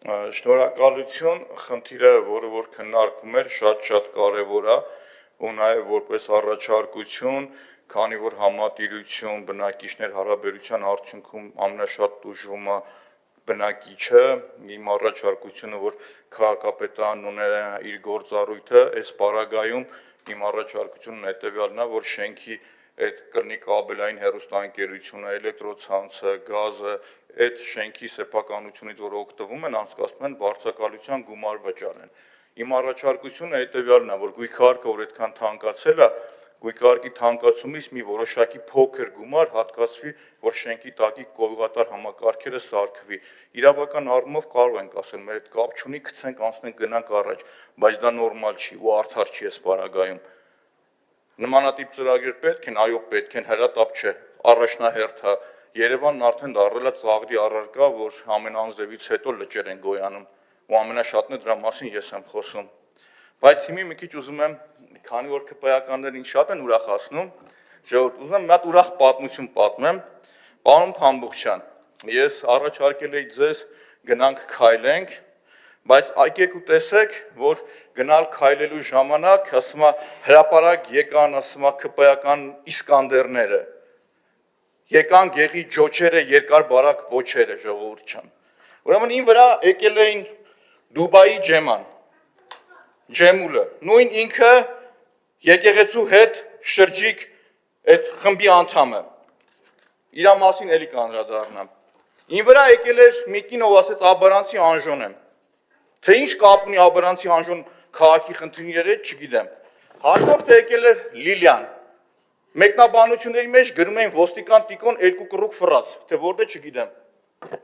Շնորհակալություն, խնդիրը, որը որ քննարկվում էր, շատ կարևոր է, ու նաև որպես առաջարկություն, քանի որ համատիրություն, բնակիչներ հարաբերության արդյունքում ամենաշատ տուժվում է բնակիչը, իմ առաջարկությունը, որ քաղաքապետարանն ուներ իր գործառույթը, այս պարագայում իմ առաջարկությունն հետևյալն է, որ շենքի այդ կրնի կաբելային հեռուստաընկերությունը, էլեկտրոցանցը, գազը, այդ շենքի սեփականությունից, որ օգտվում են, անցկացնում են վարձակալության գումար վճարեն։ Իմ առաջարկությունը հետևյալն է, որ գույքարկը, որ այդքան թանկացել է, գույքարկի թանկացումից մի որոշակի փոքր գումար հատկացվի, որ շենքի տակի կողմատար համակարգերը սարքվի։ Իրավական առումով կարող ենք ասել, մեր այդ կապ չունի, գցենք, անցնենք, գնանք առաջ, բայց դա նորմալ չի ու արդար չի այս պարագայում։ Նմանատիպ ծրագրեր պետք են, այո, պետք են, հրատապ չէ, առաջնահերթ է։ Երևանն արդեն դարձել է ծաղրի առարկա, որ ամեն անձրևից հետո լճեր են գոյանում, ու ամենաշատն է դրա մասին ես եմ խոսում։ Բայց հիմա մի քիչ ուզում եմ, քանի որ ԿՊ-ականներին շատ են ուրախացնում, ժողովուրդ, ուզում եմ մի հատ ուրախ պատմություն պատմեմ։ Պարոն Փամբուխչյան, ես առաջարկել էի ձեզ գնանք քայլենք, բայց եկեք ու տեսեք, որ գնալ քայլելու ժամանակ, ասում է, հրապարակ եկան, ասում է, ԿՊ-ական Իսկանդերները, եկան գեղի ջոչերը, երկար բարակ պոչերը, ժողովուրդ ջան։ Ուրեմն ին վրա եկել էին Դուբայի ջեման, ջեմուլը, նույն ինքը եկեղեցու հետ շրջիկ այդ խմբի անդամը, իրա մասին էլի կանրադառնամ։ Ին վրա եկել էր մի կին, ով ասեց աբարանցի անժոն եմ, թե ինչ կապ ունի աբարանցի անժոն քաղաքի խնդիրների հետ, չգիտեմ։ Հաջորդը եկել էր Լիլիան, մեկնաբանությունների մեջ գրում էին ոստիկան Տիկոն 2 կռուկ ֆրաց, թե որտե չգիտեմ,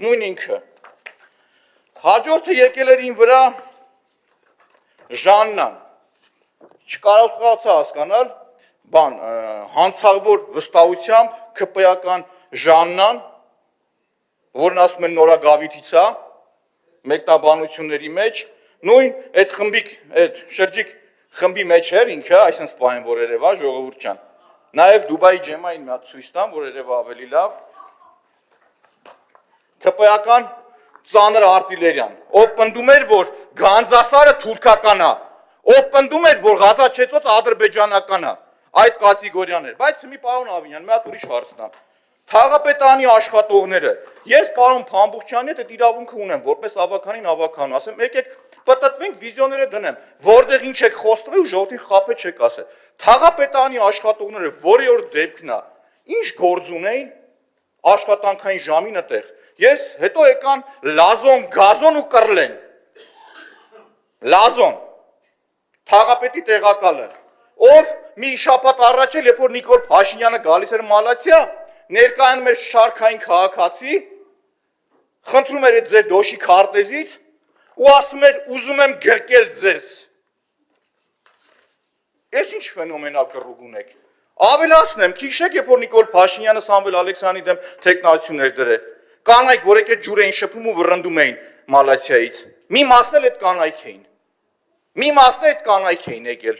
նույն ինքը։ Հաջորդը եկել էր ին վրա Ժաննան, չկարողացա հասկանալ, բան, հանցավոր վստահությամբ ԿՊ-ական Ժաննան, որն ասում են նորագավիթից է, մեկնաբանությունների մեջ, նույն այդ խմբի, այդ շրջիկ խմբի մեջ էր ինքը, այսինքն սպայն, որ երևա, ժողովուրդ ջան, նաև Դուբայի ջեմային մի հատ ցույց տամ, որ երևա ավելի լավ, ԿՊ-ական ծանր արտիլերիան, ով պնդում էր, որ Գանձասարը թուրքական է, ով պնդում էր, որ Ղազաչեցոց ադրբեջանական է, այդ կատեգորիան էր, բայց մի պարոն Ավինյան, մի հատ ուրիշ հարցնամ, Թաղապետարանի աշխատողները, ես պարոն Փամբուխչյանի հետ այդ իրավունքը ունեմ, որպես ավականին ավական, ասեմ, եկեք պտտվենք վիդեոները դնեմ, որտեղ ինչ եք խոստվել ու ժողովրդին խաբե չեք ասել։ Թաղապետարանի աշխատողները, որի օր դեպքն է, ինչ գործ ունեին աշխատանքային ժամին այդտեղ։ Ես հետո եկան Լազոն, Գազոն ու Կռլեն։ Լազոն, Թաղապետի տեղակալը, ով մի շաբաթ առաջ էլ, երբ որ Նիկոլ Փաշինյանը գալիս էր Մալացիա, ներկայանում էր շարքային քաղաքացի, խնդրում էր այդ ձեր դոշի քարտեզից ու ասում էր ուզում եմ գրկել ձեզ։ Ես ինչ ֆենոմենալ կռուկ ունեք։ Ավելացնեմ, քիշեք, երբ որ Նիկոլ Փաշինյանը Սամվել Ալեքսյանի դեմ թեկնածություններ դրել, կանայք, որ եկել ջուր էին շփում ու վռնդում էին Մալացիայից։ Մի մասն էլ այդ կանայք էին։ Մի մասն էլ այդ կանայք էին եկել։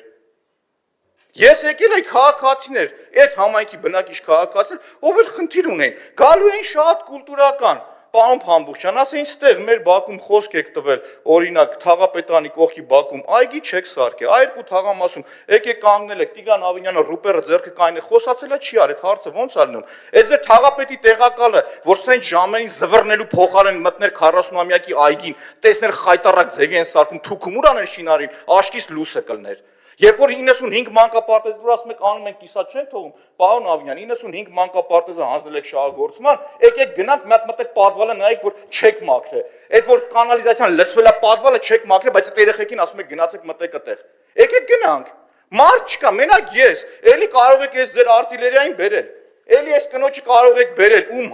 Ես եկել էի քաղաքացիներ, այդ համայնքի բնակիչ քաղաքացիներ, ով էլ խնդիր ունեն, գալու էին շատ կուլտուրական, պարոն Փամբուխչյան, ասեին ստեղ մեր Բաքում խոսք եք տվել, օրինակ Թաղապետարանի կողքի Բաքում, այգի չեք սարքել, այ 2 թաղամասում, եկեք կանգնել եք, Տիգրան Ավինյանը ռուպերը ձեռքը կայնը խոսացել է, չի արել, հարցը ոնց է լինում։ Այդ ձեր Թաղապետի տեղակալը, որ սենց ժամերին զվռնելու փոխարեն մտներ 40-ամյակի այգին, տեսներ խայտարակ ձևի են սարքում, թուքում ուր աներ շինարին, աշկից լույսը կլներ։ Երբ որ 95 մանկապարտեզ դուր ասում եք անում ենք կիսատ չեն թողում, պարոն Ավինյան, 95 մանկապարտեզը հանձնել եք շահագործման, եկեք գնանք մտեք պատվալը նայեք, որ չեք մաքրել։ Այդ որ կանալիզացիան լցվել է պատվալը չեք մաքրել, բայց այդ երեխեքին ասում եք գնացեք մտեք այդտեղ։ Եկեք գնանք։ Մարդ չկա, մենակ ես, էլի կարող եք այս ձեր արտիլերիային բերել։ Էլի այս կնոջը կարող եք բերել, ում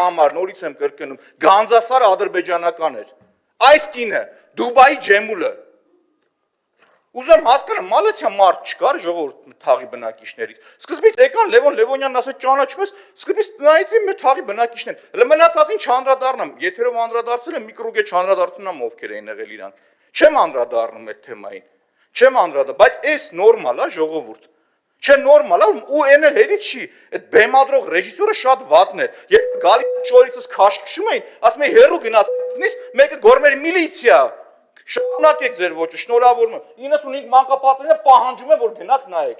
համար, նորից եմ կրկնում, Գանձասարը ադրբեջանական էր։ Այս կինը, Դուբայի ջեմուլը Ուզում հասկանամ, Մալացիա մարդ չկար ժողովուրդ թաղի բնակիչներից։ Սկզբից եկան Լևոն Լևոնյանն ասեց ճանաչում ես, սկզբից նայեցի մեր թաղի բնակիչներն։ Հələ մնացածին չանդրադառնամ, եթերով անդրադարձել եմ, մի կրուգ է չանդրադարձնում եմ ովքեր էին եղել իրանք։ Չեմ անդրադառնում այդ թեմային։ Չեմ անդրադառնում, բայց այս նորմալ է ժողովուրդ։ Չէ նորմալ է ու այն էլ հերի չի այդ բեմադրող ռեժիսորը շատ վատն էր եւ գալիս շորիցս քաշքշում էին ասում էին հերո գնացնից մեկը գորմեր միլիցիա շնորհակալ ձեր ոճը շնորհավորում եմ 95 մանկապարտեզը պահանջում են որ գնաք նայեք